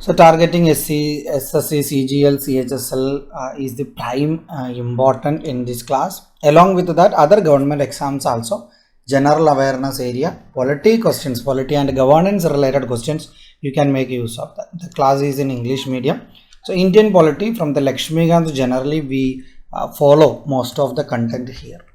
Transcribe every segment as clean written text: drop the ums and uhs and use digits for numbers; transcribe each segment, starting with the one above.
So targeting SC, SSC, CGL, CHSL is the prime important in this class. Along with that, other government exams also, general awareness area, polity questions, polity and governance related questions, you can make use of that. The class is in English medium. So Indian polity from the Lakshmikant, generally we follow most of the content here.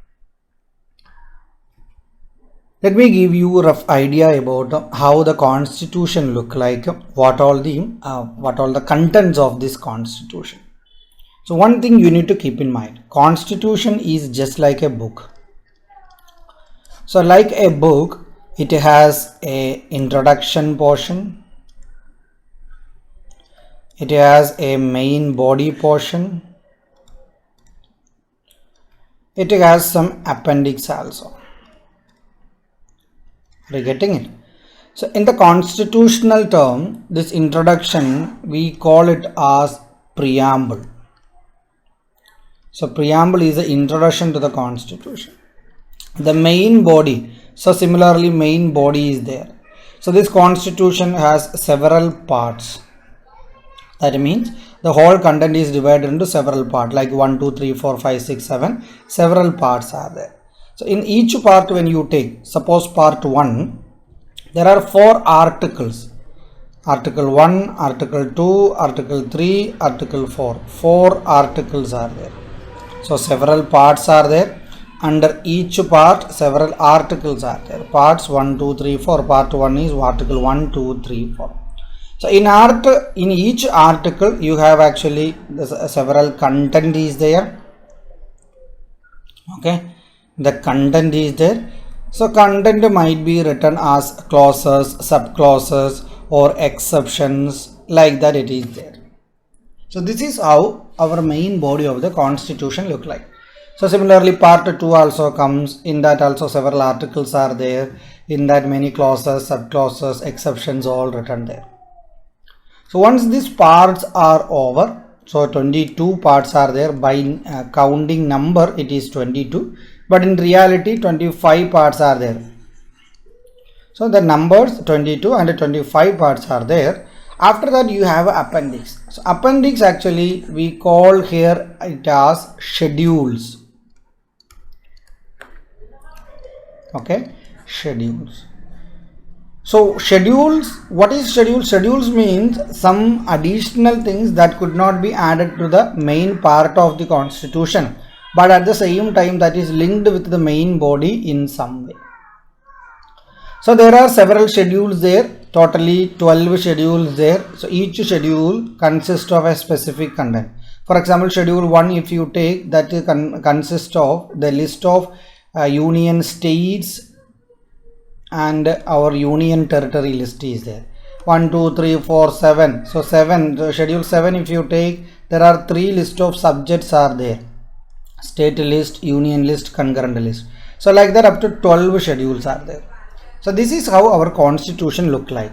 Let me give you a rough idea about how the constitution look like, what all the contents of this constitution. So one thing you need to keep in mind, constitution is just like a book. So like a book, it has a introduction portion, it has a main body portion, it has some appendix also. Are you getting it? So in the constitutional term, this introduction, we call it as preamble. So preamble is the introduction to the constitution. The main body, so similarly main body is there. So this constitution has several parts. That means the whole content is divided into several parts, like 1, 2, 3, 4, 5, 6, 7. Several parts are there. So in each part, when you take, suppose part 1, there are 4 articles. Article 1, Article 2, Article 3, Article 4. 4 articles are there. So several parts are there. Under each part, several articles are there. Parts 1, 2, 3, 4. Part 1 is Article 1, 2, 3, 4. So in each article, you have actually several content is there. Okay. The content is there. So content might be written as clauses, subclauses or exceptions, like that it is there. So this is how our main body of the constitution look like. So similarly part 2 also comes, in that also several articles are there, in that many clauses, subclauses, exceptions all written there. So once these parts are over, so 22 parts are there, by counting number it is 22. But in reality 25 parts are there. So the numbers 22 and 25 parts are there. After that you have appendix. So appendix actually we call here it as schedules. Okay, schedules. So schedules, what is schedules? Schedules means some additional things that could not be added to the main part of the constitution, but at the same time that is linked with the main body in some way. So there are several schedules there, totally 12 schedules there. So each schedule consists of a specific content. For example, schedule 1 if you take, that consists of the list of union states and our union territory list is there. 1, 2, 3, 4, 7. So 7, so schedule 7 if you take, there are 3 list of subjects are there. State list, union list, concurrent list. So like that up to 12 schedules are there. So this is how our constitution look like.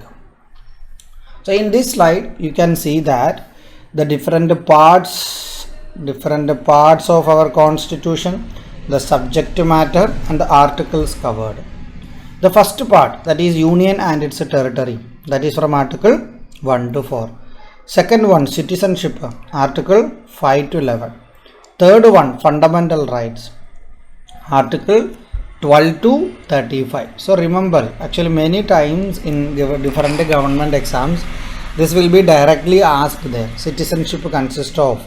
So in this slide you can see that the different parts of our constitution, the subject matter and the articles covered. The first part, that is union and its territory, that is from article 1 to 4. Second one, citizenship, article 5 to 11. Third one, fundamental rights, article 12 to 35. So remember, actually many times in different government exams this will be directly asked there. Citizenship consists of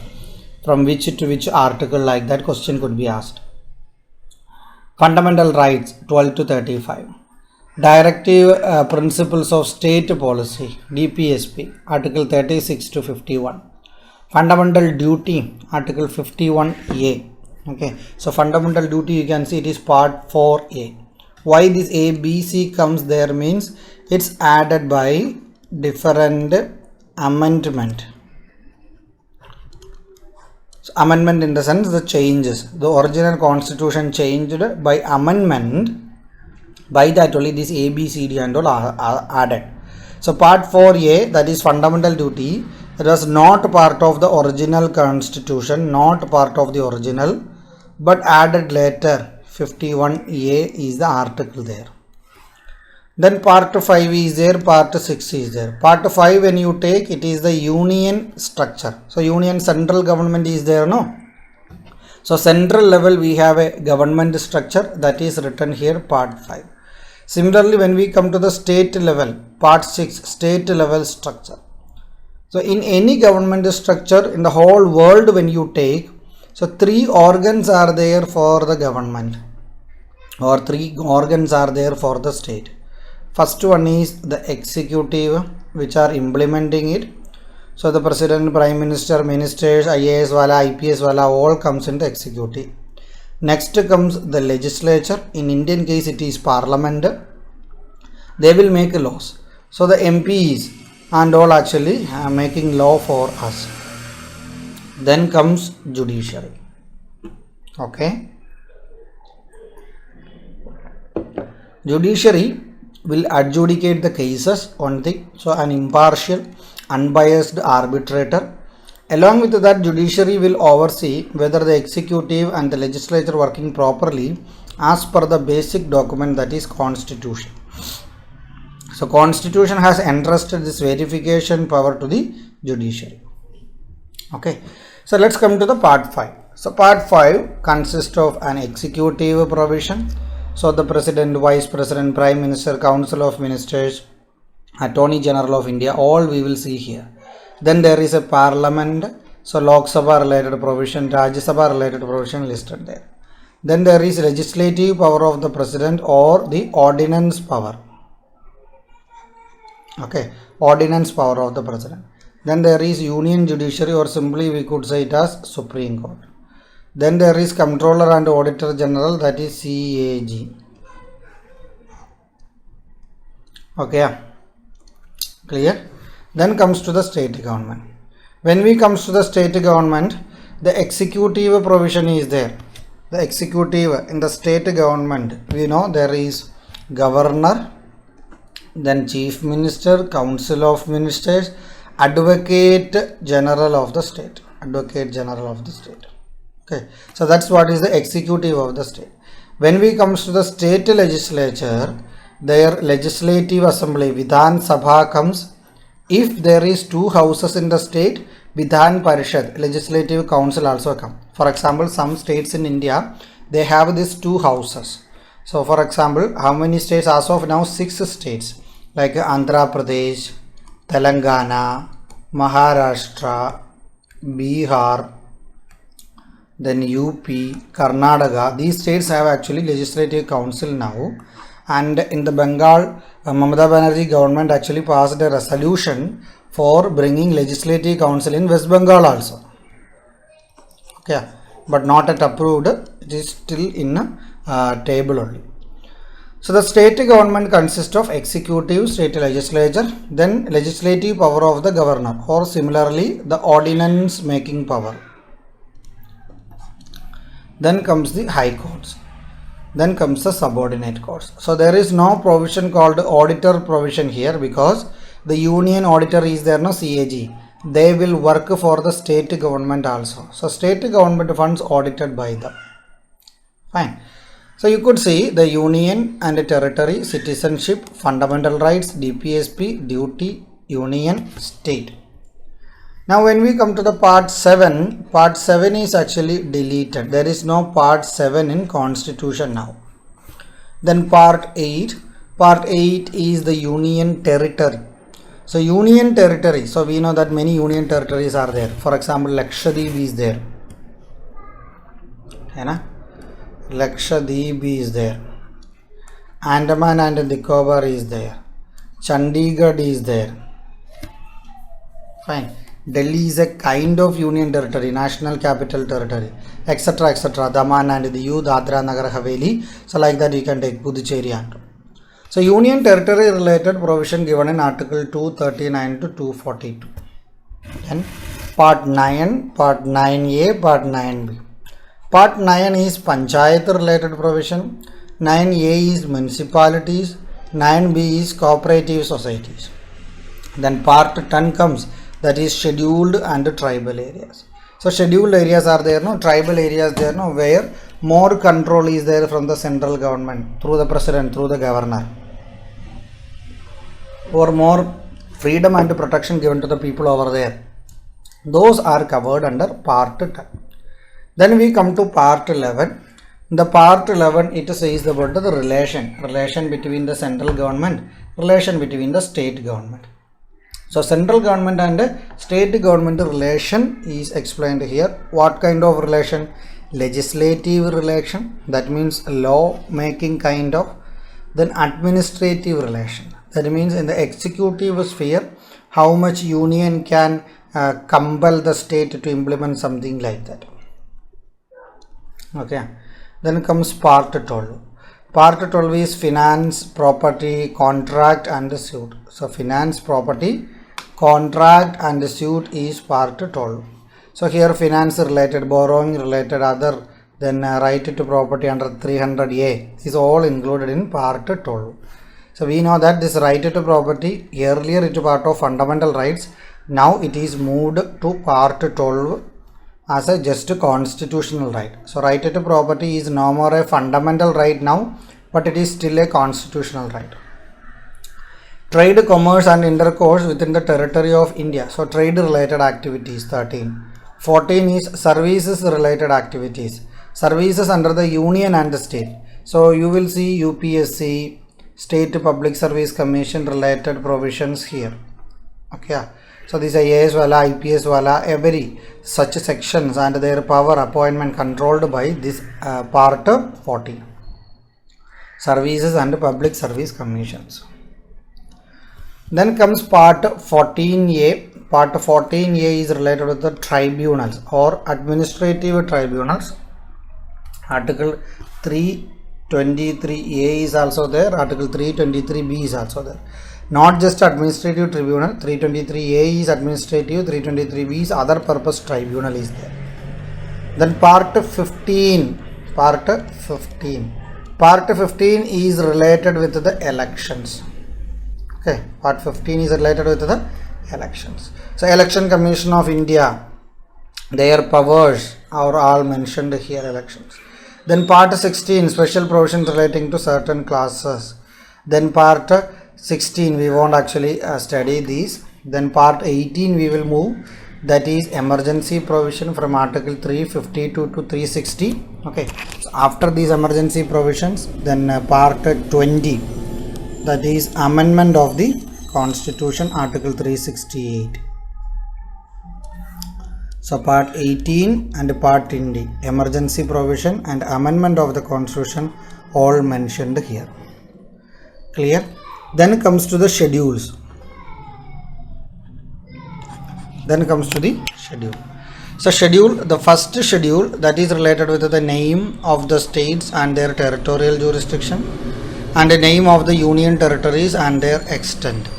from which to which article, like that question could be asked. Fundamental rights 12 to 35. Directive principles of state policy, DPSP, article 36 to 51. Fundamental duty, article 51A. Okay, so fundamental duty you can see it is part 4A. Why this A, B, C comes there means it's added by different amendment. So amendment in the sense the changes. The original constitution changed by amendment. By that only this A, B, C, D and all are added. So part 4A, that is fundamental duty, that was not part of the original constitution, not part of the original, but added later. 51A is the article there. Then part 5 is there, part 6 is there. Part 5 when you take, it is the union structure. So union central government is there, no? So central level we have a government structure, that is written here, part 5. Similarly, when we come to the state level, part 6, state level structure. So in any government structure in the whole world when you take, so 3 organs are there for the government, or 3 organs are there for the state. First one is the executive, which are implementing it. So the president, prime minister, ministers, IAS wala, IPS wala, all comes in the executive. Next comes the legislature. In Indian case it is parliament. They will make laws. So the MPs and all actually are making law for us. Then comes judiciary. Okay. Judiciary will adjudicate the cases on the, so an impartial, unbiased arbitrator. Along with that, judiciary will oversee whether the executive and the legislature working properly as per the basic document, that is constitution. So constitution has entrusted this verification power to the judiciary. Okay. So let's come to the part 5. So part 5 consists of an executive provision. So the president, vice president, prime minister, council of ministers, attorney general of India, all we will see here. Then there is a parliament. So Lok Sabha related provision, Rajya Sabha related provision listed there. Then there is legislative power of the president or the ordinance power. Okay, ordinance power of the president. Then there is union judiciary, or simply we could say it as Supreme Court. Then there is Comptroller and Auditor General, that is CAG. Okay, clear? Then comes to the state government. When we comes to the state government, the executive provision is there. The executive in the state government, we know there is governor, then chief minister, council of ministers, advocate general of the state. Advocate general of the state. Okay, so that's what is the executive of the state. When we comes to the state legislature, their legislative assembly, Vidhan Sabha comes. If there is 2 houses in the state, Vidhan Parishad, legislative council also come. For example, some states in India, they have these 2 houses. So for example, how many states? As of now, 6 states like Andhra Pradesh, Telangana, Maharashtra, Bihar, then UP, Karnataka. These states have actually legislative council now. And in the Bengal, Mamata Banerjee government actually passed a resolution for bringing legislative council in West Bengal also. Okay, but not yet approved. It is still in a table only. So the state government consists of executive, state legislature, then legislative power of the governor, or similarly the ordinance making power. Then comes the high courts. Then comes the subordinate courts. So there is no provision called auditor provision here, because the union auditor is there, no CAG. They will work for the state government also. So state government funds audited by them. Fine. So you could see the union and territory, citizenship, fundamental rights, DPSP, duty, union, state. Now when we come to the part 7, part 7 is actually deleted. There is no part 7 in constitution now. Then part 8 is the union territory. So union territory, so we know that many union territories are there. For example, Lakshadweep is there. Lakshadweep is there. Andaman and Nicobar is there. Chandigarh is there. Fine. Delhi is a kind of union territory, national capital territory, etc. etc. Daman and Diu, Dadra, Nagar Haveli. So like that you can take Puducherry and. So union territory related provision given in Article 239 to 242. Then part 9, part 9A, part 9B. Part 9 is Panchayat related provision, 9A is municipalities, 9B is cooperative societies. Then part 10 comes, that is scheduled and tribal areas. So scheduled areas are there, no, tribal areas there, no, where more control is there from the central government through the president, through the governor. or more freedom and protection given to the people over there. Those are covered under part 10. Then we come to part 11. The part 11, it says about the relation between the central government, relation between the state government. So central government and state government relation is explained here. What kind of relation? Legislative relation, that means law making kind of. Then administrative relation, that means in the executive sphere, how much union can compel the state to implement something like that. Okay. Then comes part 12. Part 12 is finance, property, contract and suit. So finance, property, contract and suit is part 12. So here finance related, borrowing related, other, then right to property under 300A is all included in part 12. So we know that this right to property, earlier it was part of fundamental rights. Now it is moved to part 12 as a just constitutional right. So right to property is no more a fundamental right now, but it is still a constitutional right. Trade, commerce and intercourse within the territory of India. So trade related activities 13. 14 is services related activities. Services under the union and the state. So you will see UPSC, State Public Service Commission related provisions here. Okay. So these are IAS wala, IPS wala, every such sections and their power appointment controlled by this part 14. Services and Public Service Commissions. Then comes part 14A. Part 14A is related with the tribunals or administrative tribunals. Article 323A is also there. Article 323B is also there. Not just administrative tribunal, 323A is administrative, 323B is other purpose tribunal is there. Then part 15. Part 15 is related with the elections. Okay, part 15 is related with the elections. So Election Commission of India, their powers are all mentioned here, elections. Then part 16, special provisions relating to certain classes. Then part 16 we won't actually study these. Then part 18 we will move, that is emergency provision from article 352 to 360. Okay, so after these emergency provisions, then part 20, that is amendment of the constitution, article 368. So part 18 and part 20, emergency provision and amendment of the constitution, all mentioned here. Clear? Then comes to the schedules. So schedule, the first schedule, that is related with the name of the states and their territorial jurisdiction, and the name of the union territories and their extent.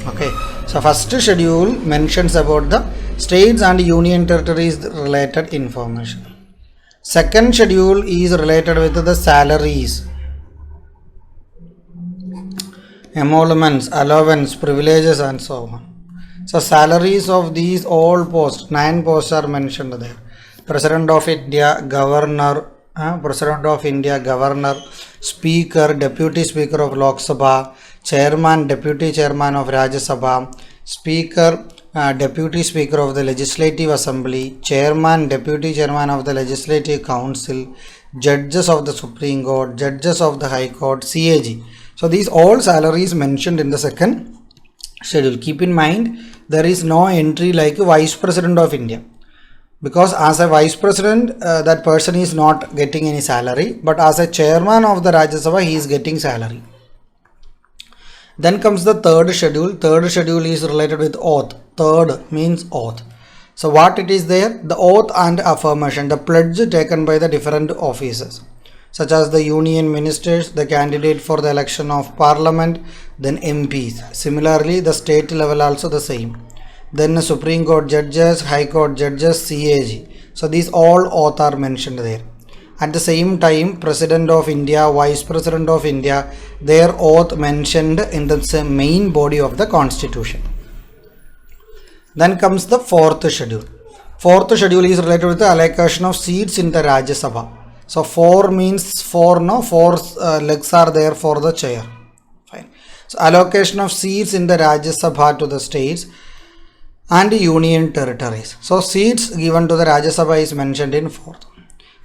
Okay, so first schedule mentions about the states and union territories related information. Second schedule is related with the salaries, emoluments, allowance, privileges and so on. So salaries of these all posts, 9 posts are mentioned there. President of India, Governor, Speaker, Deputy Speaker of Lok Sabha, Chairman, Deputy Chairman of Rajya Sabha, Speaker, Deputy Speaker of the Legislative Assembly, Chairman, Deputy Chairman of the Legislative Council, Judges of the Supreme Court, Judges of the High Court, CAG. So these all salaries mentioned in the second schedule. Keep in mind, there is no entry like Vice President of India, because as a Vice President that person is not getting any salary, but as a Chairman of the Rajya Sabha he is getting salary. Then comes the third schedule. Third schedule is related with oath. Third means oath. So what it is there? The oath and affirmation, the pledge taken by the different officers, such as the union ministers, the candidate for the election of parliament, then MPs. Similarly, the state level also the same. Then the Supreme Court judges, High Court judges, CAG. So these all oath are mentioned there. At the same time, President of India, Vice President of India, their oath mentioned in the main body of the Constitution. Then comes the fourth schedule. Fourth schedule is related with the allocation of seats in the Rajya Sabha. So 4 means 4, no? 4 legs are there for the chair. Fine. So allocation of seats in the Rajya Sabha to the states and union territories. So seats given to the Rajya Sabha is mentioned in 4th.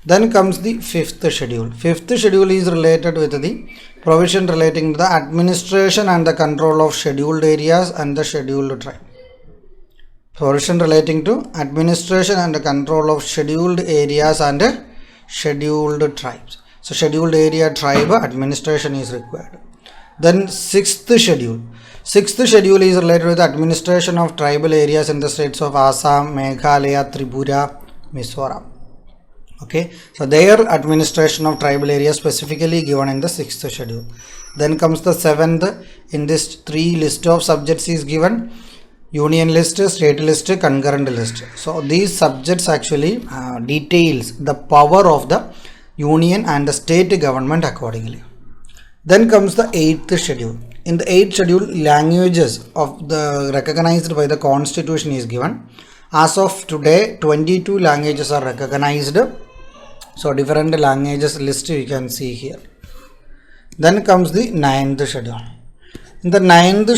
Then comes the 5th schedule. 5th schedule is related with the provision relating to the administration and the control of scheduled areas and the scheduled tribe. Provision relating to administration and the control of scheduled areas and scheduled tribes. So scheduled area tribe administration is required. Then 6th schedule. 6th schedule is related with the administration of tribal areas in the states of Assam, Meghalaya, Tripura, Mizoram. Okay, so their administration of tribal areas specifically given in the 6th schedule. Then comes the 7th. In this 3 list of subjects is given: union list, state list, concurrent list. So these subjects actually details the power of the union and the state government accordingly. Then comes the 8th schedule. In the 8th schedule, languages of the recognized by the constitution is given. As of today, 22 languages are recognized. So different languages list you can see here. Then comes the 9th schedule. In the 9th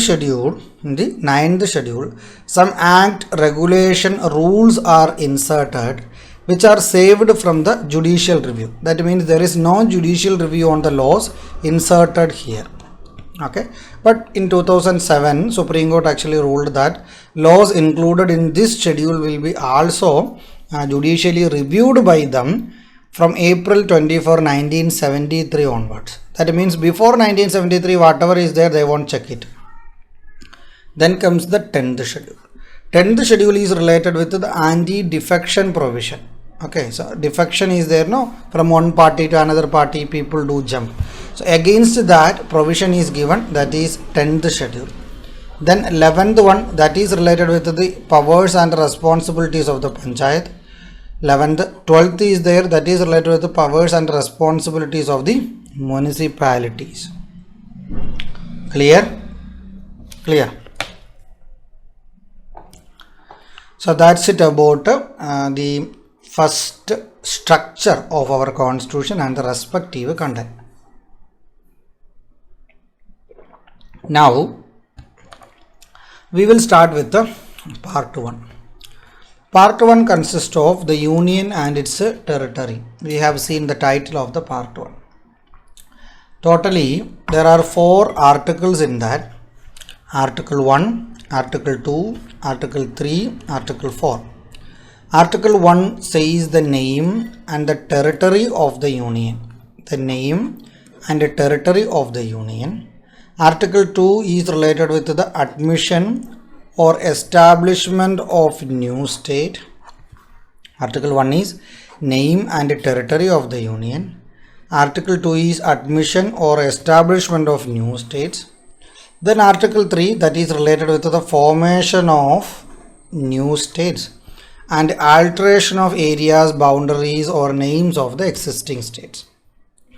schedule, some act, regulation, rules are inserted which are saved from the judicial review. That means there is no judicial review on the laws inserted here. Okay, but in 2007 Supreme Court actually ruled that laws included in this schedule will be also judicially reviewed by them from April 24, 1973 onwards. That means before 1973 whatever is there they won't check it. Then comes the 10th schedule. 10th schedule is related with the anti-defection provision. Okay, so defection is there, no, from one party to another party people do jump. So against that provision is given, that is 10th schedule. Then 11th one, that is related with the powers and responsibilities of the panchayat. 11th, 12th is there, that is related with the powers and responsibilities of the municipalities. Clear? Clear. So that's it about the first structure of our constitution and the respective content. Now we will start with the part 1. Part 1 consists of the union and its territory. We have seen the title of the part 1. Totally there are 4 articles in that: Article 1, Article 2, Article 3, Article 4. Article 1 says the name and the territory of the union. The name and the territory of the union. Article 2 is related with the admission or establishment of new state. Article 1 is name and territory of the union. Article 2 is admission or establishment of new states. Then Article 3, that is related with the formation of new states and alteration of areas, boundaries or names of the existing states.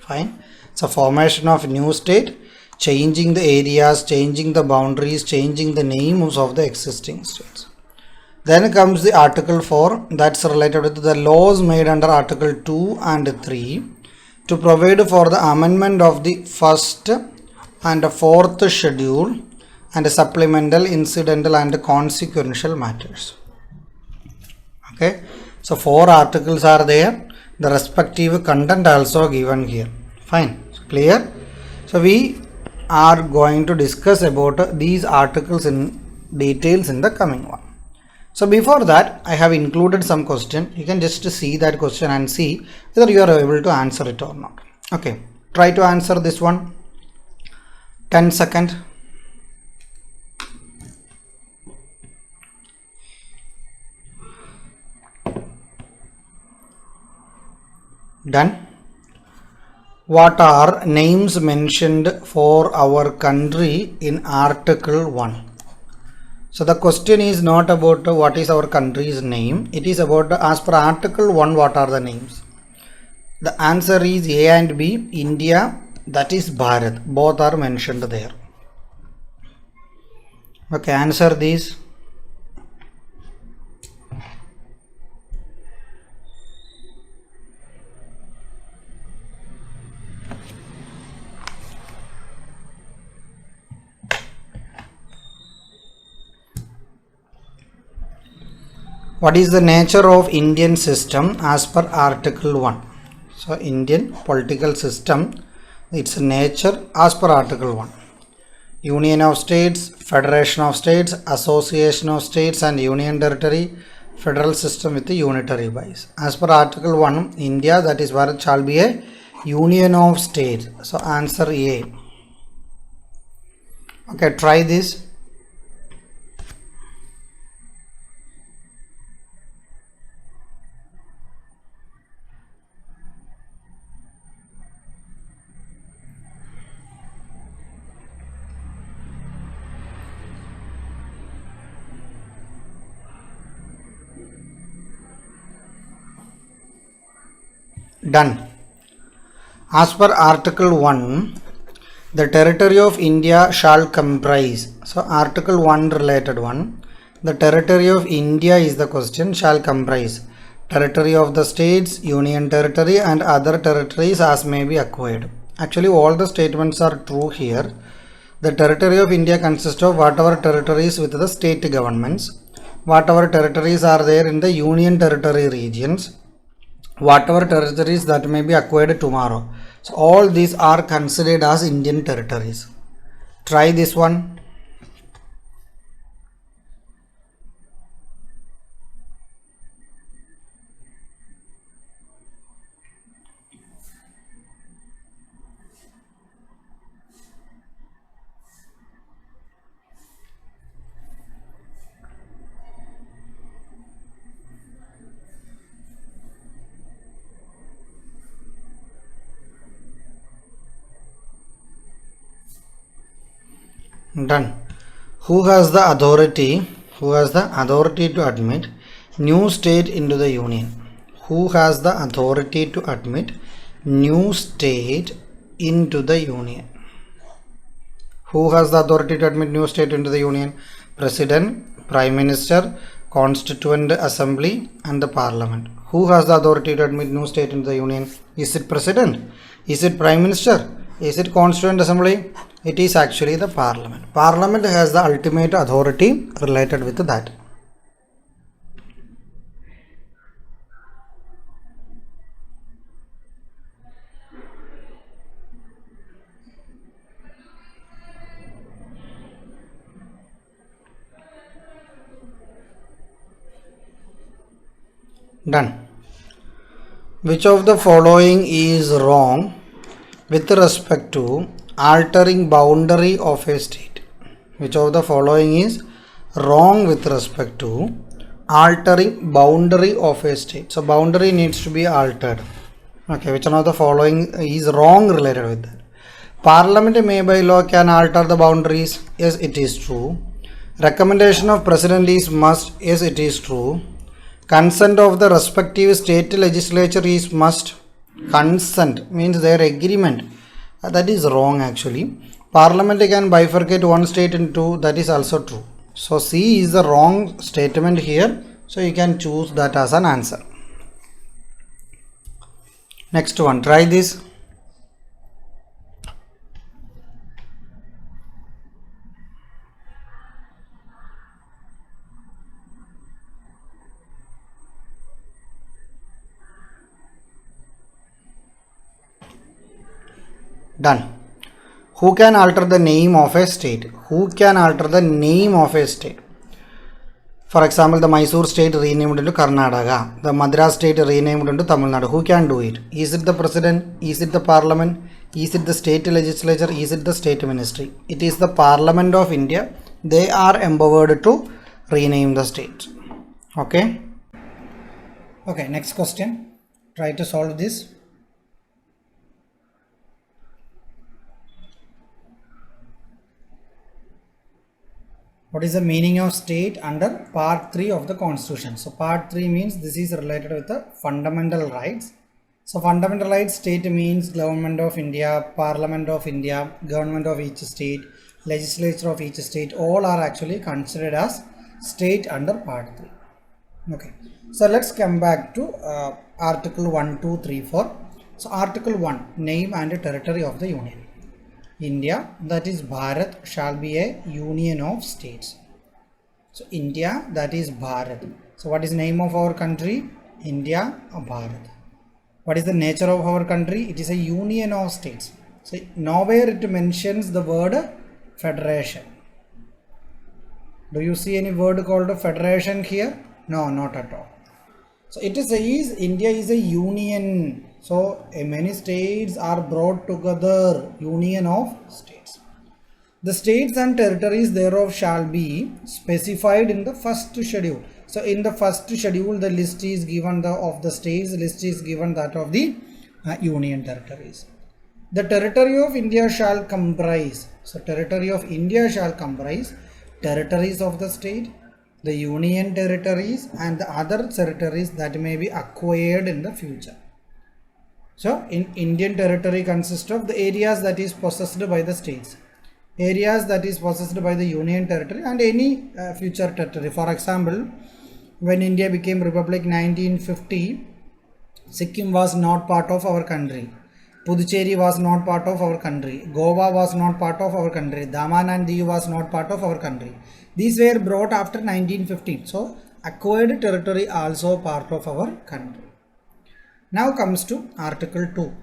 Fine. So formation of new state, changing the areas, changing the boundaries, changing the names of the existing states. Then comes the Article 4, that's related with the laws made under Article 2 and 3 to provide for the amendment of the first and 4th schedule and supplemental, incidental and consequential matters. Okay, so 4 articles are there, the respective content also given here. Fine, clear? So we are going to discuss about these articles in details in the coming one. So before that I have included some question. You can just see that question and see whether you are able to answer it or not. Okay, try to answer this one. 10 seconds. Done. What are names mentioned for our country in Article 1? So the question is not about what is our country's name. It is about as per Article 1 what are the names. The answer is A and B. India, that is Bharat. Both are mentioned there. Okay, answer these. What is the nature of Indian system as per Article 1? So Indian political system, its nature as per Article 1. Union of states, federation of states, association of states and union territory, federal system with the unitary wise. As per Article 1, India, that is Bharat, shall be a union of states. So answer A. Okay, try this. Done. As per Article 1, the territory of India shall comprise. So Article 1 related one. The territory of India is the question, shall comprise territory of the states, union territory and other territories as may be acquired. Actually all the statements are true here. The territory of India consists of whatever territories with the state governments, whatever territories are there in the union territory regions, whatever territories that may be acquired tomorrow. So all these are considered as Indian territories. Try this one. Done. Who has the authority? Who has the authority to admit new state into the union? Who has the authority to admit new state into the union? Who has the authority to admit new state into the union? President, Prime Minister, Constituent Assembly and the Parliament. Who has the authority to admit new state into the union? Is it President? Is it Prime Minister? Is it Constituent Assembly? It is actually the Parliament. Parliament has the ultimate authority related with that. Done. Which of the following is wrong with respect to altering boundary of a state? Which of the following is wrong with respect to altering boundary of a state? So boundary needs to be altered. Okay, which one of the following is wrong related with that? Parliament may by law can alter the boundaries. Yes, it is true. Recommendation of president is must. Yes, it is true. Consent of the respective state legislature is must. Consent means their agreement. That is wrong actually. Parliament can bifurcate one state into, that is also true. So C is the wrong statement here. So you can choose that as an answer. Next one, try this. Done. Who can alter the name of a state? Who can alter the name of a state? For example, the Mysore state renamed into Karnataka. The Madras state renamed into Tamil Nadu. Who can do it? Is it the president? Is it the parliament? Is it the state legislature? Is it the state ministry? It is the Parliament of India. They are empowered to rename the state. Okay. Okay, next question. Try to solve this. What is the meaning of state under part 3 of the constitution? So part 3 means this is related with the fundamental rights. So fundamental rights, state means government of India, parliament of India, government of each state, legislature of each state, all are actually considered as state under part 3. Okay, so let's come back to article 1, 2, 3, 4. So article 1, name and territory of the union. India, that is Bharat, shall be a union of states. So India, that is Bharat. So what is the name of our country? India, Bharat. What is the nature of our country? It is a union of states. So nowhere it mentions the word federation. Do you see any word called federation here? No, not at all. So it says India is a union. So many states are brought together, union of states. The states and territories thereof shall be specified in the first schedule. So in the first schedule, the list is given of the states, list is given that of the union territories. The territory of India shall comprise. So territory of India shall comprise territories of the state, the union territories, and the other territories that may be acquired in the future. So in Indian territory consists of the areas that is possessed by the states, areas that is possessed by the union territory, and any future territory. For example, when India became Republic 1950, Sikkim was not part of our country. Puducherry was not part of our country. Goa was not part of our country. Daman and Diu was not part of our country. These were brought after 1915. So acquired territory also part of our country. Now comes to Article 2.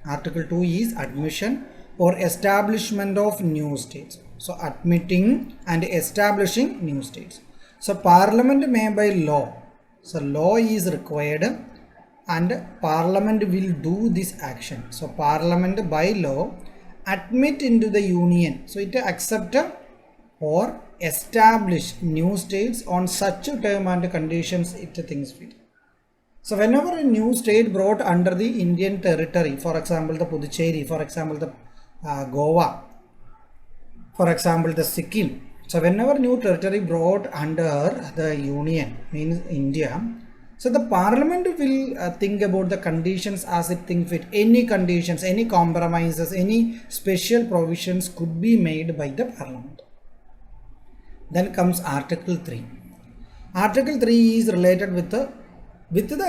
Article 2 is admission or establishment of new states. So admitting and establishing new states. So Parliament may by law. So law is required and Parliament will do this action. So Parliament by law admit into the union. So it accept or establish new states on such a term and conditions it thinks fit. So whenever a new state brought under the Indian territory, for example the Puducherry, for example the Goa, for example the Sikkim. So whenever new territory brought under the union, means India, so the Parliament will think about the conditions as it thinks fit. Any conditions, any compromises, any special provisions could be made by the Parliament. Then comes Article 3. Article 3 is related with the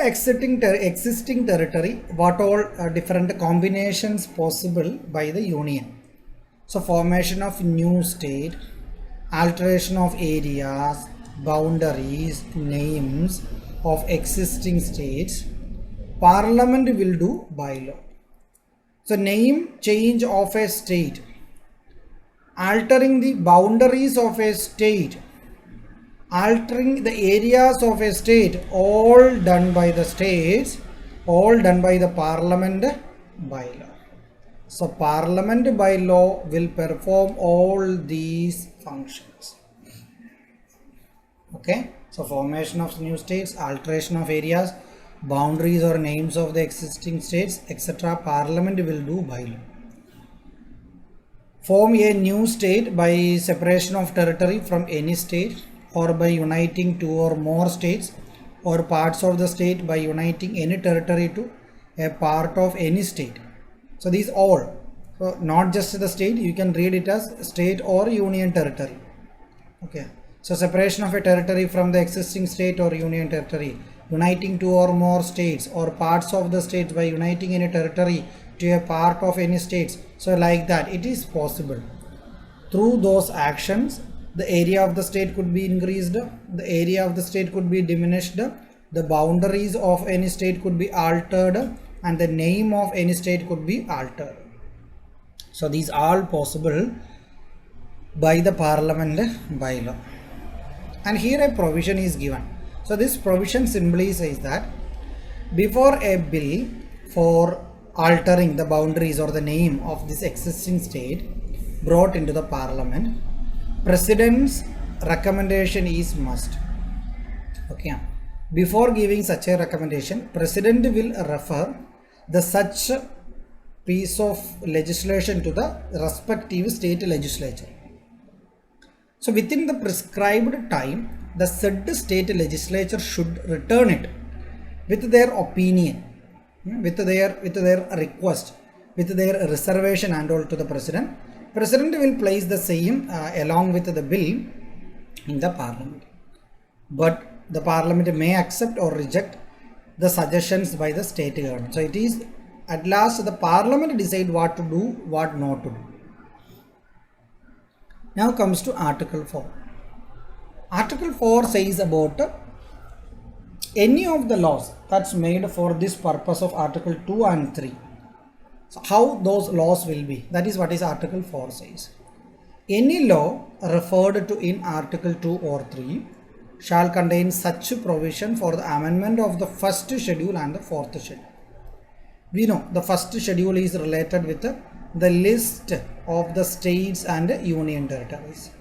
existing territory, what all different combinations possible by the union. So formation of new state, alteration of areas, boundaries, names of existing states, Parliament will do by law. So name change of a state, altering the boundaries of a state, altering the areas of a state, all done by the states, all done by the Parliament by law. So Parliament by law will perform all these functions. Okay, so formation of new states, alteration of areas, boundaries or names of the existing states, etc. Parliament will do by law. Form a new state by separation of territory from any state, or by uniting two or more states or parts of the state by uniting any territory to a part of any state. So these all, so not just the state, you can read it as state or union territory. Okay, so separation of a territory from the existing state or union territory, uniting two or more states or parts of the state by uniting any territory to a part of any states. So like that it is possible. Through those actions, the area of the state could be increased, the area of the state could be diminished, the boundaries of any state could be altered, and the name of any state could be altered. So these are all possible by the Parliament by law. And here a provision is given. So this provision simply says that before a bill for altering the boundaries or the name of this existing state brought into the Parliament, President's recommendation is must. Okay, before giving such a recommendation, President will refer the such piece of legislation to the respective state legislature. So within the prescribed time, the said state legislature should return it with their opinion, with their request, with their reservation and all to the President. President will place the same along with the bill in the Parliament. But the Parliament may accept or reject the suggestions by the state government. So it is at last the Parliament decide what to do, what not to do. Now comes to Article 4. Article 4 says about any of the laws that's made for this purpose of Article 2 and 3. So how those laws will be, that is what is Article 4 says. Any law referred to in Article 2 or 3 shall contain such provision for the amendment of the first schedule and the fourth schedule. We know the first schedule is related with the list of the states and union territories.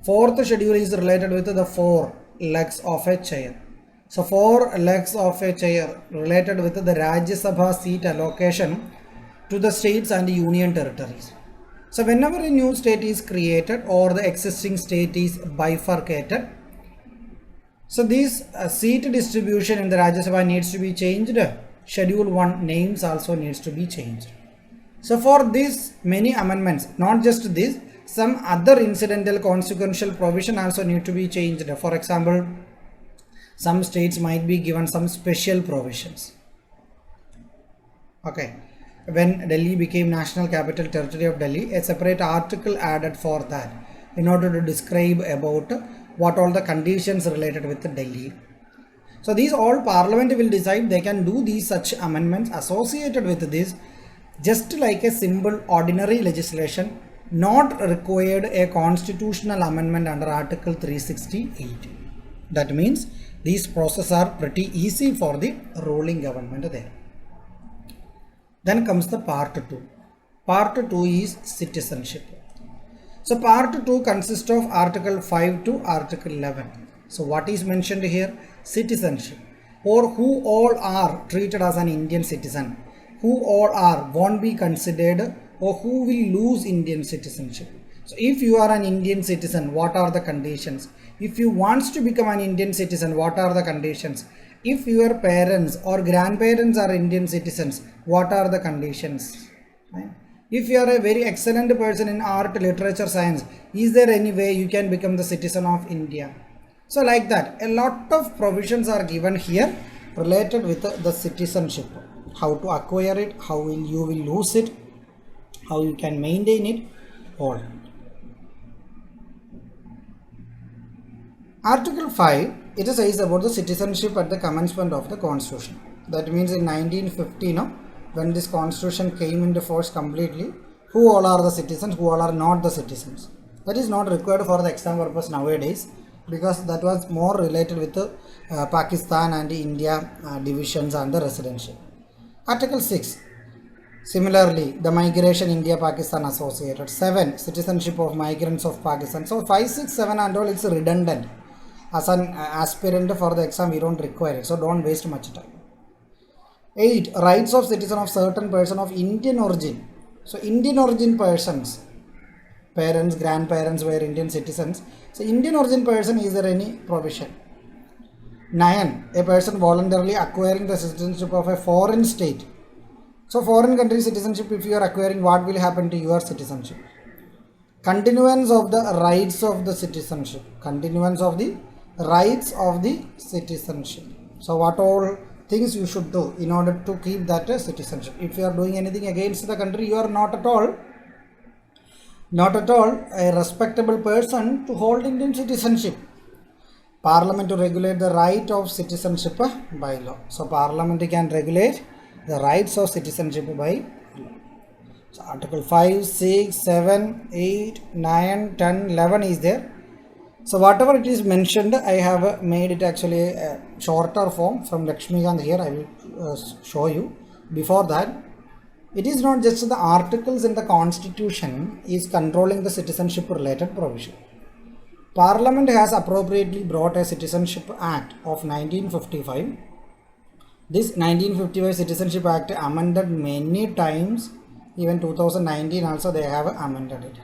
Fourth schedule is related with the 4 legs of a chair. So 4 legs of a chair related with the Rajya Sabha seat allocation to the states and union territories. So whenever a new state is created or the existing state is bifurcated, so this seat distribution in the Rajya Sabha needs to be changed. Schedule 1 names also needs to be changed. So for this many amendments, not just this, some other incidental consequential provision also need to be changed. For example, some states might be given some special provisions. Okay, when Delhi became National Capital Territory of Delhi, a separate article added for that in order to describe about what all the conditions related with Delhi. So these all Parliament will decide. They can do these such amendments associated with this, just like a simple ordinary legislation, not required a constitutional amendment under Article 368. That means these processes are pretty easy for the ruling government there. Then comes the part 2. Part 2 is citizenship. So part 2 consists of Article 5 to Article 11. So what is mentioned here? Citizenship, or who all are treated as an Indian citizen, who all are won't be considered, or who will lose Indian citizenship. So if you are an Indian citizen, what are the conditions? If you want to become an Indian citizen, what are the conditions? If your parents or grandparents are Indian citizens, what are the conditions? Right? If you are a very excellent person in art, literature, science, is there any way you can become the citizen of India? So like that, a lot of provisions are given here related with the citizenship. How to acquire it, how you will lose it, how you can maintain it, all. Article 5, it says about the citizenship at the commencement of the constitution. That means in 1950, when this constitution came into force completely, who all are the citizens, who all are not the citizens. That is not required for the exam purpose nowadays, because that was more related with Pakistan and India divisions and the residential. Article 6, similarly, the migration India-Pakistan associated. 7, citizenship of migrants of Pakistan. So 5, 6, 7 and all, it's redundant. As an aspirant for the exam, we don't require it, so don't waste much time. 8, rights of citizen of certain person of Indian origin. So Indian origin persons, parents, grandparents were Indian citizens. So Indian origin person, is there any provision? 9, a person voluntarily acquiring the citizenship of a foreign state. So foreign country citizenship, if you are acquiring, what will happen to your citizenship? Continuance of the rights of the citizenship. Continuance of the rights of the citizenship. So what all things you should do in order to keep that citizenship. If you are doing anything against the country, you are not at all a respectable person to hold Indian citizenship. Parliament to regulate the right of citizenship by law. So Parliament can regulate the rights of citizenship by law. So Article 5, 6, 7, 8, 9, 10, 11 is there. So whatever it is mentioned, I have made it actually a shorter form from Lakshmikant here. I will show you. Before that, it is not just the articles in the constitution is controlling the citizenship related provision. Parliament has appropriately brought a Citizenship Act of 1955. This 1955 Citizenship Act amended many times. Even 2019 also they have amended it.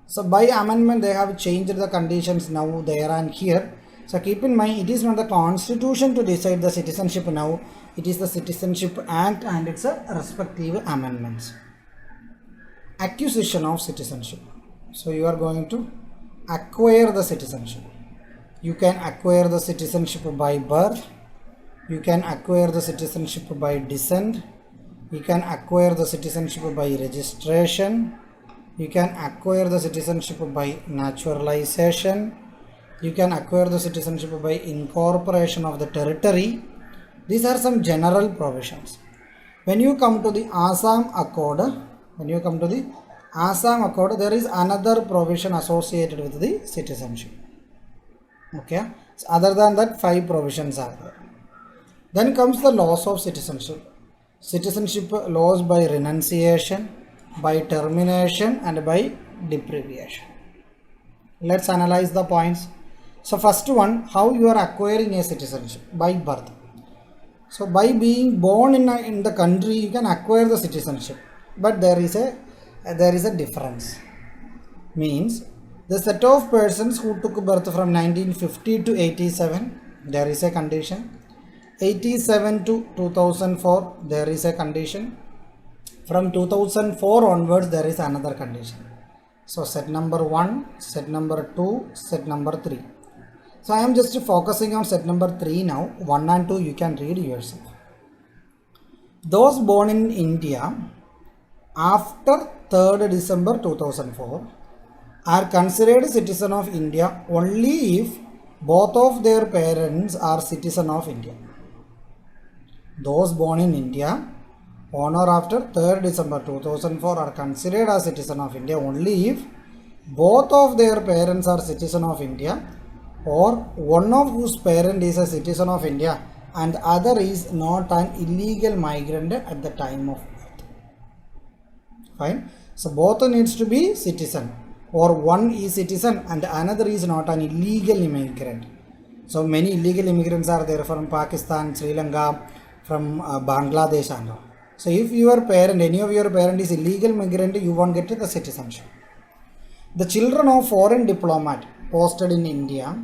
So by amendment they have changed the conditions now there and here. So keep in mind, it is not the constitution to decide the citizenship now. It is the Citizenship Act and its respective amendments. Acquisition of citizenship. So you are going to acquire the citizenship. You can acquire the citizenship by birth. You can acquire the citizenship by descent. You can acquire the citizenship by registration. You can acquire the citizenship by naturalization. You can acquire the citizenship by incorporation of the territory. These are some general provisions. When you come to the Assam Accord, there is another provision associated with the citizenship. Okay. So other than that, 5 provisions are there. Then comes the laws of citizenship. Citizenship laws by renunciation, by termination, and by deprivation. Let's analyze the points. So first one, how you are acquiring a citizenship? By birth. So by being born in the country, you can acquire the citizenship. But there is a difference. Means the set of persons who took birth from 1950 to 87, there is a condition. 87 to 2004, there is a condition. From 2004 onwards, there is another condition. So set number 1, set number 2, set number 3. So I am just focusing on set number 3 now. 1 and 2 you can read yourself. Those born in India after 3rd December 2004 are considered citizen of India only if both of their parents are citizen of India. Those born in India on or after 3rd December 2004 are considered as citizen of India only if both of their parents are citizen of India, or one of whose parent is a citizen of India and the other is not an illegal migrant at the time of birth. Fine. So both needs to be citizen, or one is citizen and another is not an illegal immigrant. So many illegal immigrants are there from Pakistan, Sri Lanka, from Bangladesh and all. So if your parent, any of your parent is illegal migrant, you won't get the citizenship. The children of foreign diplomat posted in India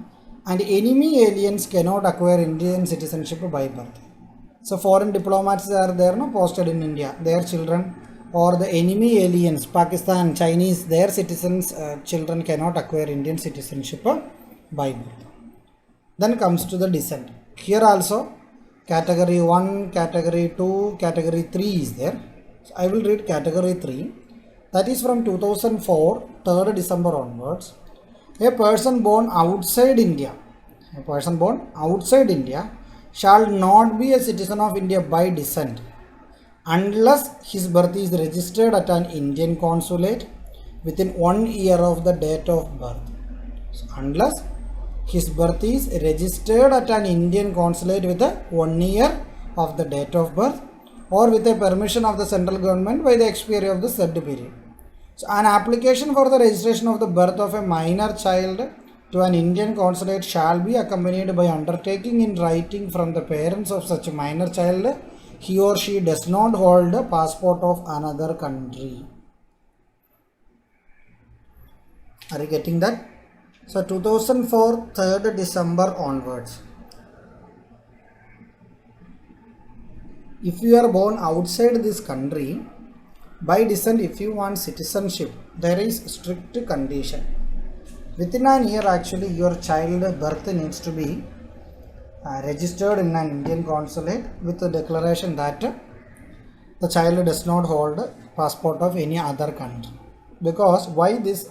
and enemy aliens cannot acquire Indian citizenship by birth. So foreign diplomats are there, no, posted in India. Their children or the enemy aliens, Pakistan, Chinese, their citizens, children cannot acquire Indian citizenship by birth. Then comes to the descent. Here also category 1, category 2, category 3 is there. So I will read category 3. That is from 2004, 3rd December onwards. A person born outside India shall not be a citizen of India by descent unless his birth is registered at an Indian consulate within 1 year of the date of birth. So unless his birth is registered at an Indian consulate with 1 year of the date of birth, or with a permission of the central government by the expiry of the said period. So an application for the registration of the birth of a minor child to an Indian consulate shall be accompanied by undertaking in writing from the parents of such a minor child he or she does not hold a passport of another country. Are you getting that? So 2004, 3rd December onwards. If you are born outside this country, by descent, if you want citizenship, there is strict condition. Within an year, actually, your child birth needs to be registered in an Indian consulate with a declaration that the child does not hold a passport of any other country. Because why this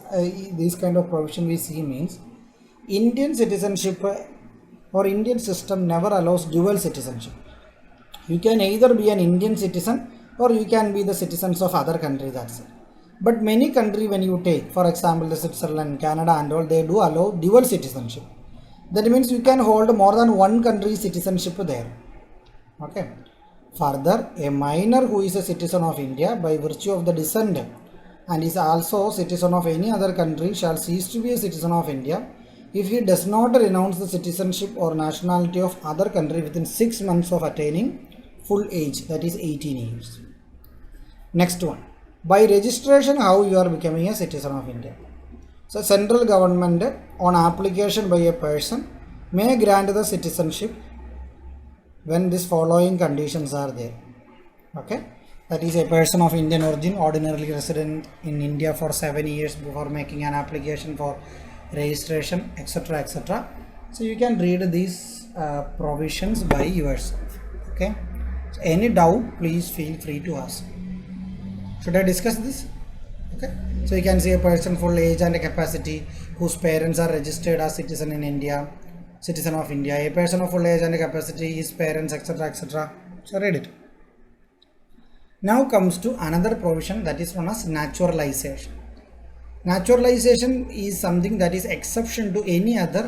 kind of provision we see means Indian citizenship or Indian system never allows dual citizenship. You can either be an Indian citizen or you can be the citizens of other countries, that's it. But many countries, when you take, for example, the Switzerland, Canada and all, they do allow dual citizenship. That means you can hold more than one country's citizenship there. Okay. Further, a minor who is a citizen of India by virtue of the descent and is also citizen of any other country shall cease to be a citizen of India if he does not renounce the citizenship or nationality of other country within 6 months of attaining full age, that is 18 years. Next one, by registration, how you are becoming a citizen of India. So central government on application by a person may grant the citizenship when these following conditions are there. Okay, that is a person of Indian origin, ordinarily resident in India for 7 years before making an application for registration, etc., etc. So you can read these provisions by yourself. Okay, so any doubt, please feel free to ask. Should I discuss this? Okay, so you can see a person full age and capacity who whose parents are registered as citizen in India, citizen of India, a person of full age and capacity, his parents, etc., etc. So read it. Now comes to another provision, that is known as naturalization. Naturalization is something that is exception to any other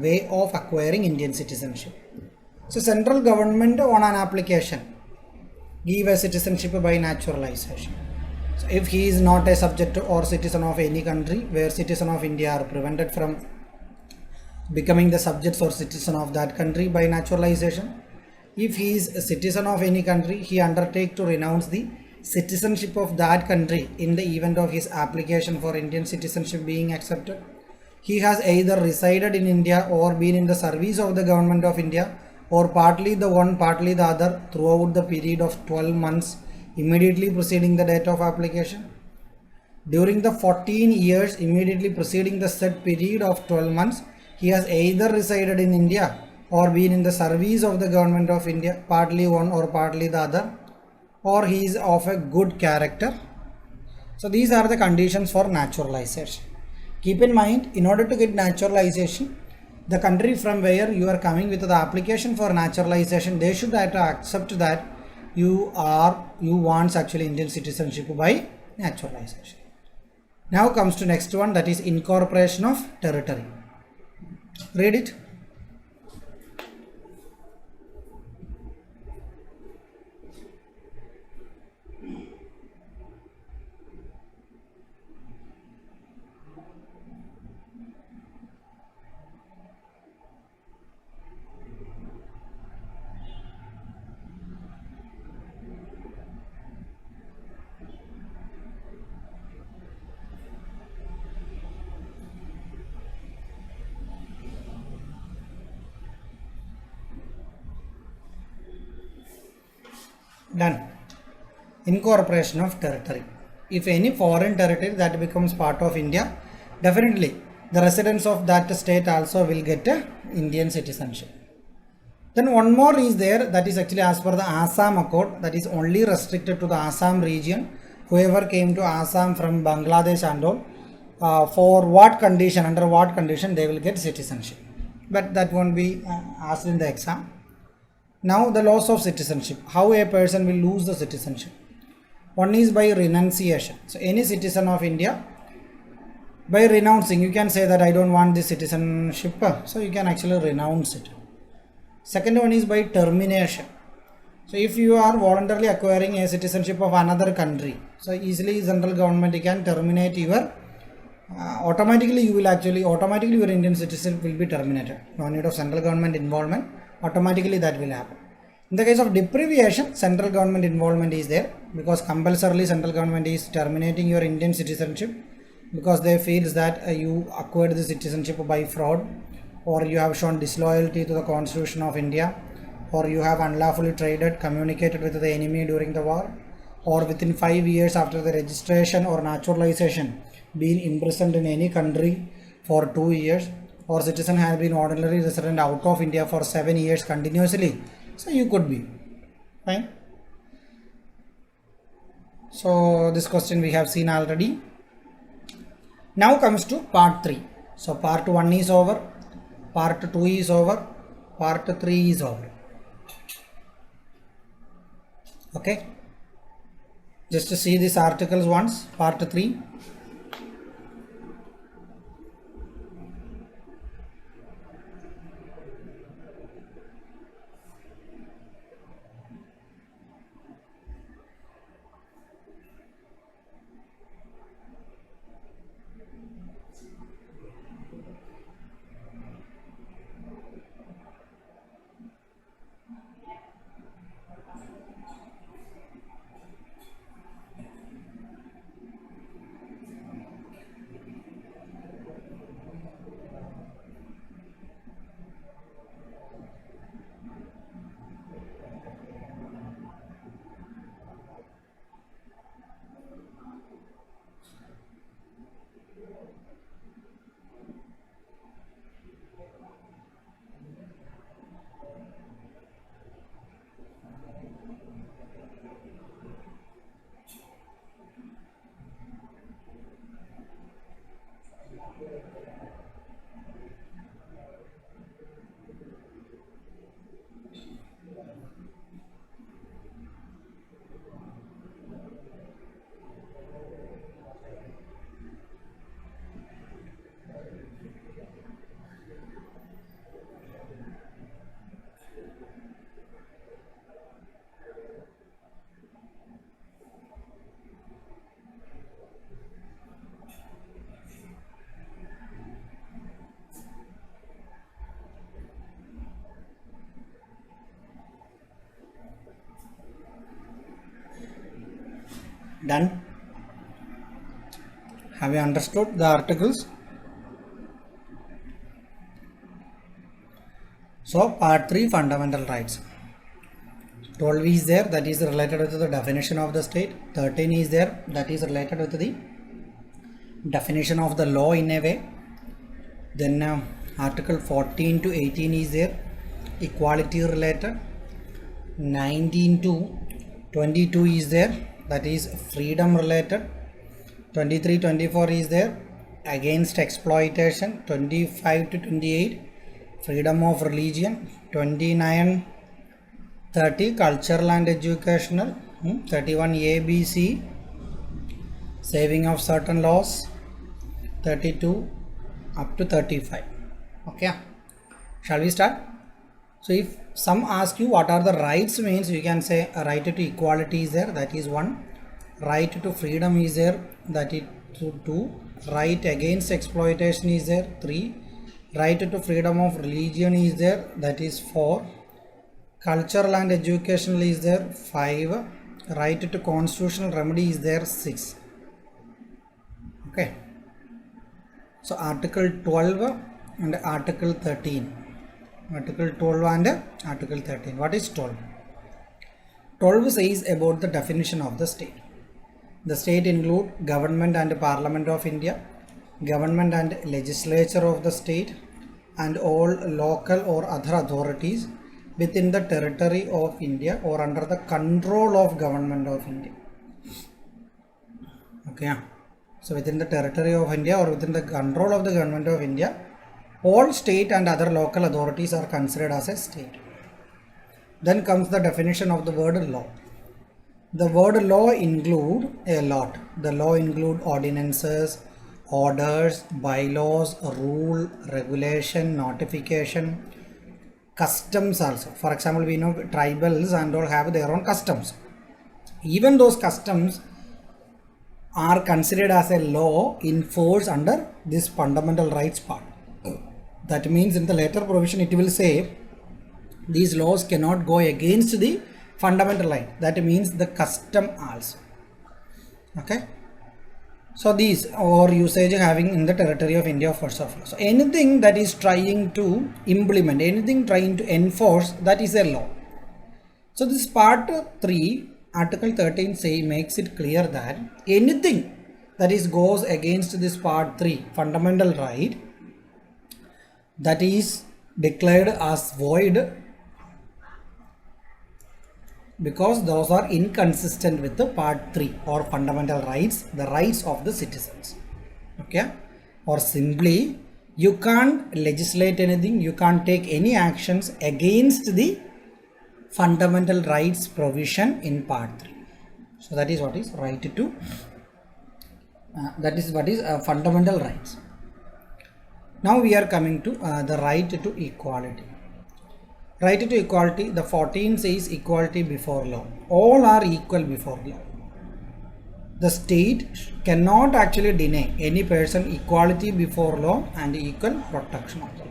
way of acquiring Indian citizenship. So central government on an application give a citizenship by naturalization. So if he is not a subject or citizen of any country, where citizen of India are prevented from becoming the subjects or citizen of that country by naturalization. If he is a citizen of any country, he undertake to renounce the citizenship of that country in the event of his application for Indian citizenship being accepted. He has either resided in India or been in the service of the government of India, or partly the one, partly the other, throughout the period of 12 months immediately preceding the date of application. During the 14 years immediately preceding the said period of 12 months, he has either resided in India or been in the service of the government of India, partly one or partly the other, or he is of a good character. So these are the conditions for naturalization. Keep in mind, in order to get naturalization, the country from where you are coming with the application for naturalization, they should have to accept that you want actually Indian citizenship by naturalization. Now comes to next one, that is incorporation of territory. Read it. Done. Incorporation of territory. If any foreign territory that becomes part of India, definitely the residents of that state also will get a Indian citizenship. Then one more is there, that is actually as per the Assam Accord, that is only restricted to the Assam region. Whoever came to Assam from Bangladesh and all, for what condition, under what condition they will get citizenship. But that won't be asked in the exam. Now the loss of citizenship, how a person will lose the citizenship. One is by renunciation. So any citizen of India, by renouncing, you can say that I don't want this citizenship, so you can actually renounce it. Second one is by termination. So if you are voluntarily acquiring a citizenship of another country, so easily central government can terminate your automatically your Indian citizenship will be terminated. No need of central government involvement, automatically that will happen. In the case of deprivation, central government involvement is there, because compulsorily central government is terminating your Indian citizenship because they feels that you acquired the citizenship by fraud, or you have shown disloyalty to the Constitution of India, or you have unlawfully traded, communicated with the enemy during the war, or within 5 years after the registration or naturalization been imprisoned in any country for 2 years, or citizen has been ordinarily resident out of India for 7 years continuously. So you could be fine. So this question we have seen already. Now comes to part 3. So part 1 is over, part 2 is over, part 3 is over. Okay, just to see these articles once. Part 3. Done? Have you understood the articles? So part 3, fundamental rights. 12 is there, that is related with the definition of the state. 13 is there, that is related with the definition of the law in a way. Then article 14 to 18 is there, equality related. 19 to 22 is there, that is freedom related. 23 24 is there, against exploitation. 25 to 28, freedom of religion. 29 30, cultural and educational. 31 ABC, saving of certain laws. 32 up to 35. Okay, shall we start? So if some ask you what are the rights means, you can say a right to equality is there, that is 1. Right to freedom is there, that is 2. Right against exploitation is there, 3. Right to freedom of religion is there, that is 4. Cultural and educational is there, 5. Right to constitutional remedy is there, 6. Okay, so article 12 and article 13. Article 12 and article 13. What is 12? 12 says about the definition of the state. The state include government and parliament of India, government and legislature of the state, and all local or other authorities within the territory of India or under the control of government of India. Okay, so within the territory of India or within the control of the government of India, all state and other local authorities are considered as a state. Then comes the definition of the word law. The word law include a lot. The law include ordinances, orders, bylaws, rule, regulation, notification, customs also. For example, we know tribals and all have their own customs. Even those customs are considered as a law in force under this fundamental rights part. That means in the later provision it will say these laws cannot go against the fundamental right. That means the custom also. Okay, so these or usage having in the territory of India first of all. So anything that is trying to implement, anything trying to enforce, that is a law. So this part 3, article 13 say makes it clear that anything that is goes against this part 3 fundamental right, that is declared as void because those are inconsistent with the part 3 or fundamental rights, the rights of the citizens. Okay, or simply you can't legislate anything, you can't take any actions against the fundamental rights provision in part 3. So that is what is right to that is what is fundamental rights. Now we are coming to the right to equality. Right to equality, the 14 says equality before law. All are equal before law. The state cannot actually deny any person equality before law and equal protection of the law.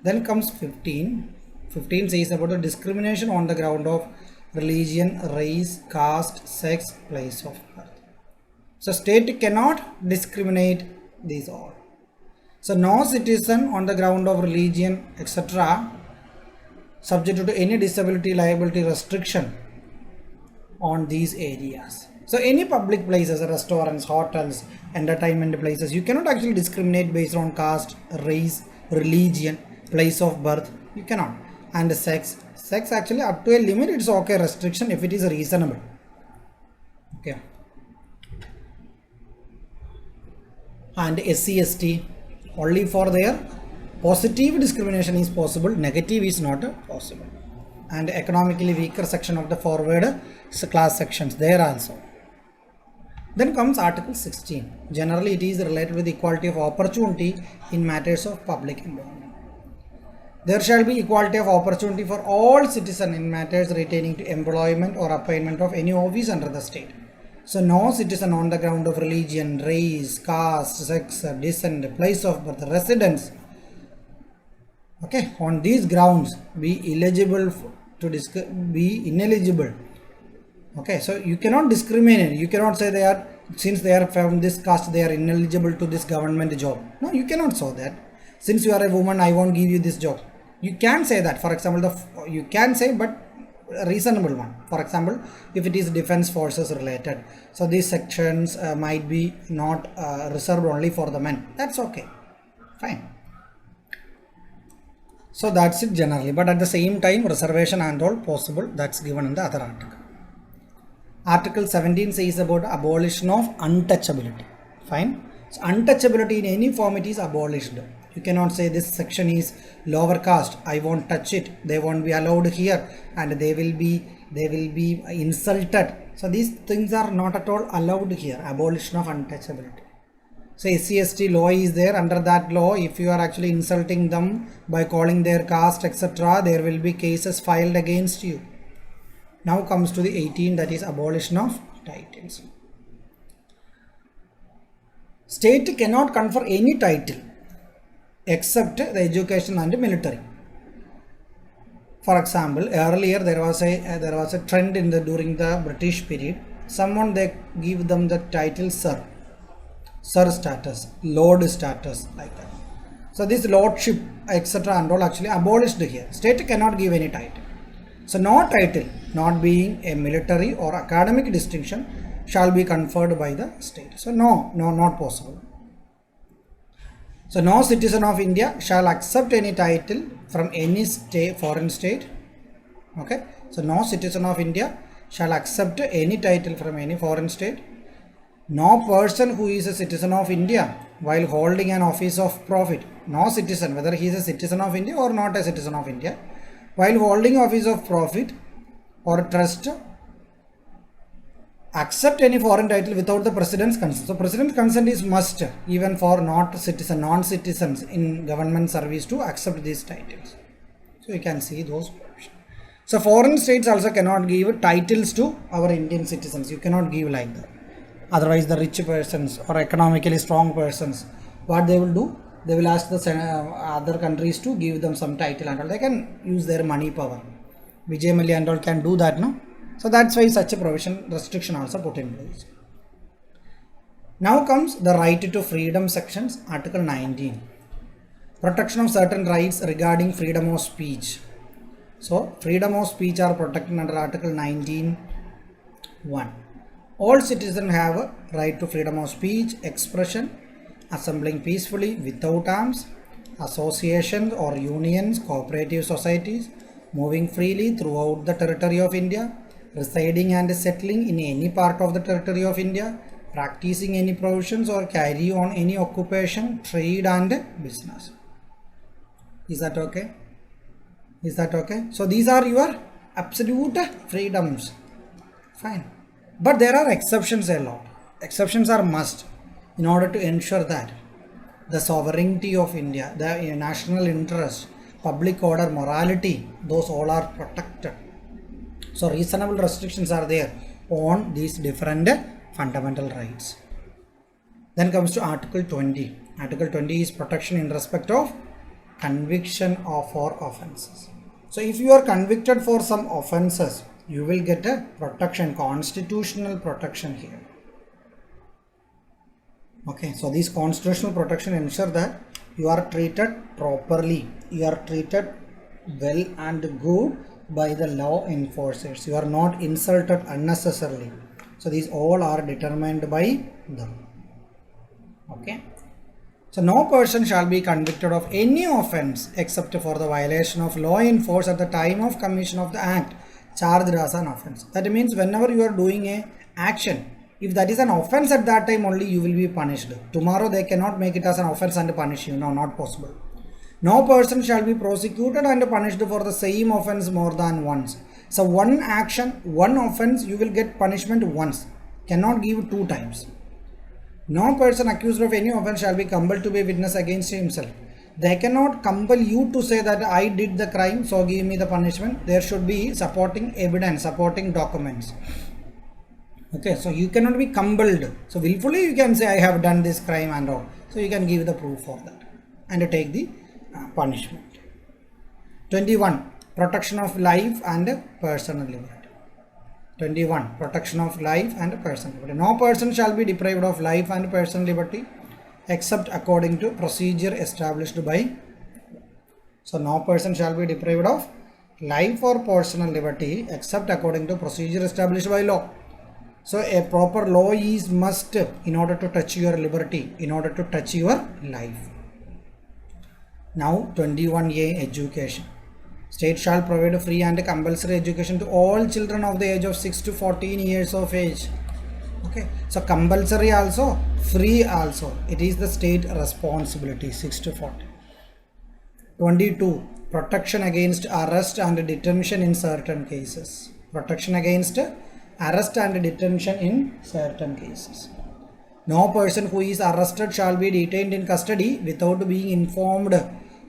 Then comes 15. 15 says about the discrimination on the ground of religion, race, caste, sex, place of birth. So state cannot discriminate these all. So no citizen on the ground of religion, etc., subject to any disability, liability, restriction on these areas. So any public places, restaurants, hotels, entertainment places, you cannot actually discriminate based on caste, race, religion, place of birth. You cannot. And sex actually up to a limit it's okay, restriction if it is reasonable. Okay. And SC, ST, only for their positive discrimination is possible, negative is not possible. And economically weaker section of the forward class sections there also. Then comes article 16. Generally it is related with equality of opportunity in matters of public employment. There shall be equality of opportunity for all citizens in matters retaining to employment or appointment of any office under the state. So no citizen on the ground of religion, race, caste, sex, descent, place of birth, residence, okay, on these grounds be eligible to be ineligible Okay, so you cannot discriminate. You cannot say they are, since they are from this caste, they are ineligible to this government job. No, you cannot say that. Since you are a woman, I won't give you this job. You can say that. For example, you can say, but a reasonable one. For example, if it is defense forces related, so these sections might be not reserved only for the men. That's okay. Fine. So that's it generally. But at the same time, reservation and all possible. That's given in the other article. Article 17 says about abolition of untouchability. Fine. So untouchability in any form it is abolished. You cannot say this section is lower caste, I won't touch it, they won't be allowed here, and they will be insulted. So these things are not at all allowed here. Abolition of untouchability. So SC/ST law is there. Under that law, if you are actually insulting them by calling their caste, etc., there will be cases filed against you. Now comes to the 18, that is abolition of titles. State cannot confer any title except the education and military. For example, earlier there was a trend during the British period. Someone, they give them the title sir status, lord status, like that. So this lordship, etc., and all actually abolished here. State cannot give any title. So no title, not being a military or academic distinction, shall be conferred by the state. So no, not possible. So no citizen of India shall accept any title from any state, foreign state. Okay. So no citizen of India shall accept any title from any foreign state. No person who is a citizen of India while holding an office of profit, no citizen, whether he is a citizen of India or not a citizen of India, while holding office of profit or trust, accept any foreign title without the president's consent. So president's consent is must even for non-citizens in government service to accept these titles. So you can see those provisions. So foreign states also cannot give titles to our Indian citizens. You cannot give like that. Otherwise the rich persons or economically strong persons, what they will do? They will ask the other countries to give them some title and all. They can use their money power. Vijay Mallya and all can do that, no? So that's why such a provision, restriction also put in place. Now comes the right to freedom sections, Article 19. Protection of certain rights regarding freedom of speech. So freedom of speech are protected under Article 19(1). All citizens have a right to freedom of speech, expression, assembling peacefully without arms, associations or unions, cooperative societies, moving freely throughout the territory of India, residing and settling in any part of the territory of India, practicing any professions or carry on any occupation, trade and business. Is that okay? Is that okay? So these are your absolute freedoms. Fine. But there are exceptions a lot. Exceptions are must in order to ensure that the sovereignty of India, the national interest, public order, morality, those all are protected. So reasonable restrictions are there on these different fundamental rights. Then comes to Article 20. Article 20 is protection in respect of conviction for offences. So if you are convicted for some offences, you will get a protection, constitutional protection here. Okay, so this constitutional protection ensure that you are treated properly, you are treated well and good by the law enforcers. You are not insulted unnecessarily. So these all are determined by them. Okay. So no person shall be convicted of any offense except for the violation of law enforced at the time of commission of the act charged as an offense. That means whenever you are doing a action, if that is an offense at that time only, you will be punished. Tomorrow they cannot make it as an offense and punish you. No, not possible. No person shall be prosecuted and punished for the same offense more than once. So one action, one offense, you will get punishment once. Cannot give 2 times. No person accused of any offense shall be compelled to be witness against himself. They cannot compel you to say that I did the crime, so give me the punishment. There should be supporting evidence, supporting documents. Okay, so you cannot be compelled. So willfully you can say I have done this crime and all. So you can give the proof for that and take the punishment. 21. Protection of life and personal liberty. 21. Protection of life and personal liberty. No person shall be deprived of life and personal liberty except according to procedure established by. So no person shall be deprived of life or personal liberty except according to procedure established by law. So a proper law is must in order to touch your liberty, in order to touch your life. Now 21A, education. State shall provide free and compulsory education to all children of the age of 6 to 14 years of age. Okay, so compulsory also, free also. It is the state responsibility, 6 to 14. 22. Protection against arrest and detention in certain cases. Protection against arrest and detention in certain cases. No person who is arrested shall be detained in custody without being informed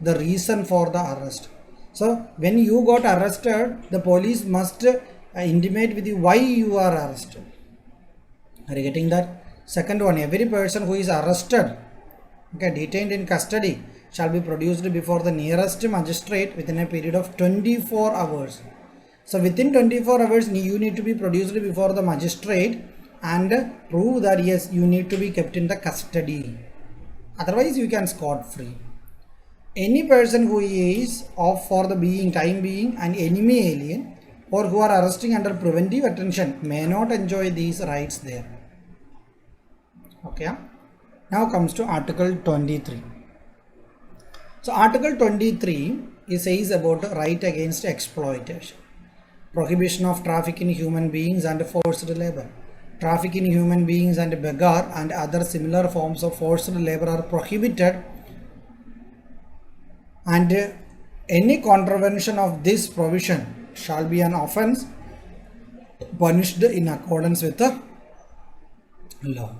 the reason for the arrest. So when you got arrested, the police must intimate with you why you are arrested. Are you getting that? Second one, every person who is arrested, okay, detained in custody shall be produced before the nearest magistrate within a period of 24 hours. So within 24 hours, you need to be produced before the magistrate and prove that yes, you need to be kept in the custody. Otherwise, you can scot free. Any person who is off for the time being an enemy alien or who are arresting under preventive attention may not enjoy these rights there. Okay. Now comes to Article 23. So Article 23 says about right against exploitation. Prohibition of traffic in human beings and forced labor. Traffic in human beings and beggar and other similar forms of forced labor are prohibited, and any contravention of this provision shall be an offence punished in accordance with the law.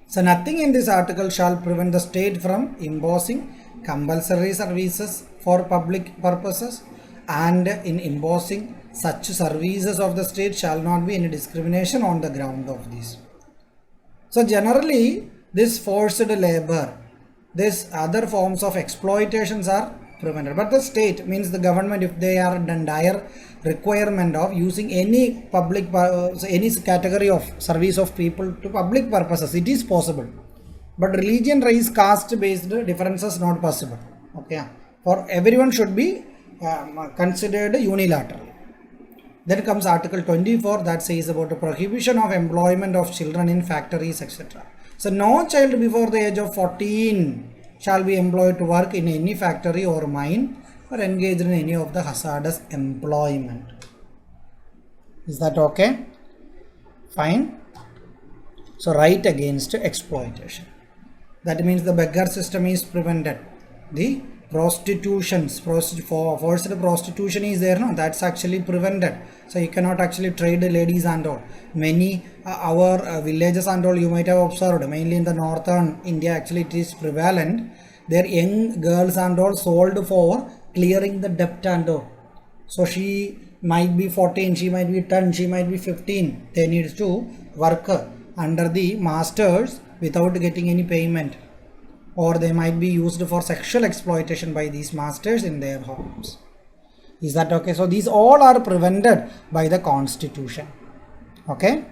So nothing in this article shall prevent the state from imposing compulsory services for public purposes, and in imposing such services of the state shall not be any discrimination on the ground of this. So generally this forced labor, this other forms of exploitations are prevented, but the state means the government, if they are in dire requirement of using any public any category of service of people to public purposes, it is possible, but religion, race, caste based differences not possible. Okay, for everyone should be considered unilateral. Then comes Article 24 that says about the prohibition of employment of children in factories, etc. So no child before the age of 14 shall be employed to work in any factory or mine or engaged in any of the hazardous employment. Is that okay? Fine. So right against exploitation. That means the beggar system is prevented. The prostitutions, forced prostitution is there, no? That's actually prevented. So you cannot actually trade ladies and all. Many our villages and all you might have observed, mainly in the northern India, actually it is prevalent. Their young girls and all sold for clearing the debt and all. So she might be 14, she might be 10, she might be 15. They need to work under the masters without getting any payment, or they might be used for sexual exploitation by these masters in their homes. Is that okay? So these all are prevented by the Constitution. Okay.